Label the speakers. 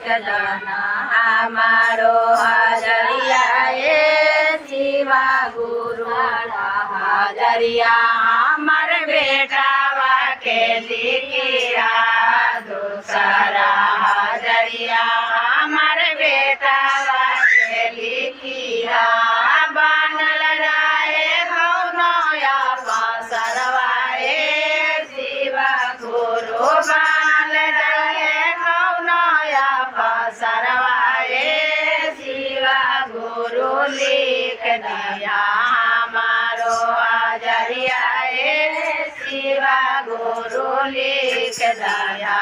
Speaker 1: दना हमारो हाजरिया ए शिवा गुरु हाजरिया हमार बेटा के लिखिया दूसरा हाजरिया हमार बेटा के लिखिया बनल जाए कौनया पसरवाए शिवा गुरु बनल जाए कौनया पसरवाए शिवा गुरु लिख दिया हमारो हाजरिया शिवा गुरु लिख दिया